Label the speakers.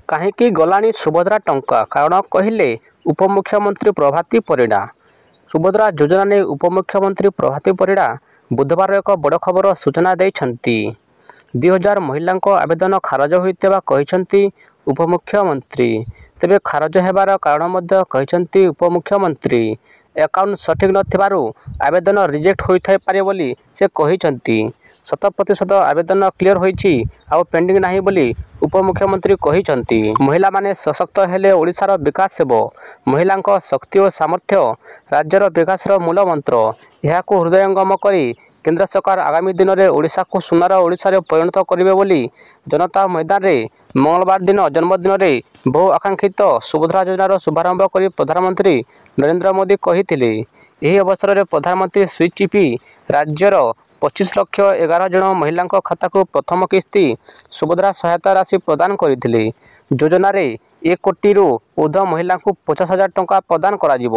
Speaker 1: କାହିଁକି ଗଲାଣି ସୁଭଦ୍ରା ଟଙ୍କା? କାରଣ କହିଲେ ଉପମୁଖ୍ୟମନ୍ତ୍ରୀ ପ୍ରଭାତୀ ପରିଡ଼ା। ସୁଭଦ୍ରା ଯୋଜନା ନେଇ ଉପମୁଖ୍ୟମନ୍ତ୍ରୀ ପ୍ରଭାତୀ ପରିଡ଼ା ବୁଧବାର ଏକ ବଡ଼ ଖବର ସୂଚନା ଦେଇଛନ୍ତି। 2000 ମହିଳାଙ୍କ ଆବେଦନ ଖାରଜ ହୋଇଥିବା କହିଛନ୍ତି ଉପମୁଖ୍ୟମନ୍ତ୍ରୀ। ତେବେ ଖାରଜ ହେବାର କାରଣ ମଧ୍ୟ କହିଛନ୍ତି ଉପମୁଖ୍ୟମନ୍ତ୍ରୀ। ଆକାଉଣ୍ଟ ସଠିକ୍ ନଥିବାରୁ ଆବେଦନ ରିଜେକ୍ଟ ହୋଇଥାଇପାରେ ବୋଲି ସେ କହିଛନ୍ତି। 100% ଆବେଦନ କ୍ଲିୟର ହୋଇଛି, ଆଉ ପେଣ୍ଡିଂ ନାହିଁ ବୋଲି ଉପମୁଖ୍ୟମନ୍ତ୍ରୀ କହିଛନ୍ତି। ମହିଳାମାନେ ସଶକ୍ତ ହେଲେ ଓଡ଼ିଶାର ବିକାଶ ହେବ। ମହିଳାଙ୍କ ଶକ୍ତି ଓ ସାମର୍ଥ୍ୟ ରାଜ୍ୟର ବିକାଶର ମୂଳମନ୍ତ୍ର। ଏହାକୁ ହୃଦୟଙ୍ଗମ କରି କେନ୍ଦ୍ର ସରକାର ଆଗାମୀ ଦିନରେ ଓଡ଼ିଶାକୁ ସୁନାର ଓଡ଼ିଶାରେ ପରିଣତ କରିବେ ବୋଲି ଜନତା ମଇଦାନରେ ମଙ୍ଗଳବାର ଦିନ ଜନ୍ମଦିନରେ ବହୁ ଆକାଂକ୍ଷିତ ସୁଭଦ୍ରା ଯୋଜନାର ଶୁଭାରମ୍ଭ କରି ପ୍ରଧାନମନ୍ତ୍ରୀ ନରେନ୍ଦ୍ର ମୋଦି କହିଥିଲେ। ଏହି ଅବସରରେ ପ୍ରଧାନମନ୍ତ୍ରୀ ସୁଇଚ୍ ଟିପି ରାଜ୍ୟର 25,11,000 ଜଣ ମହିଳାଙ୍କ ଖାତାକୁ ପ୍ରଥମ କିସ୍ତି ସୁଭଦ୍ରା ସହାୟତା ରାଶି ପ୍ରଦାନ କରିଥିଲେ। ଯୋଜନାରେ 1 କୋଟିରୁ ଉର୍ଦ୍ଧ୍ୱ ମହିଳାଙ୍କୁ 50,000 ଟଙ୍କା ପ୍ରଦାନ କରାଯିବ।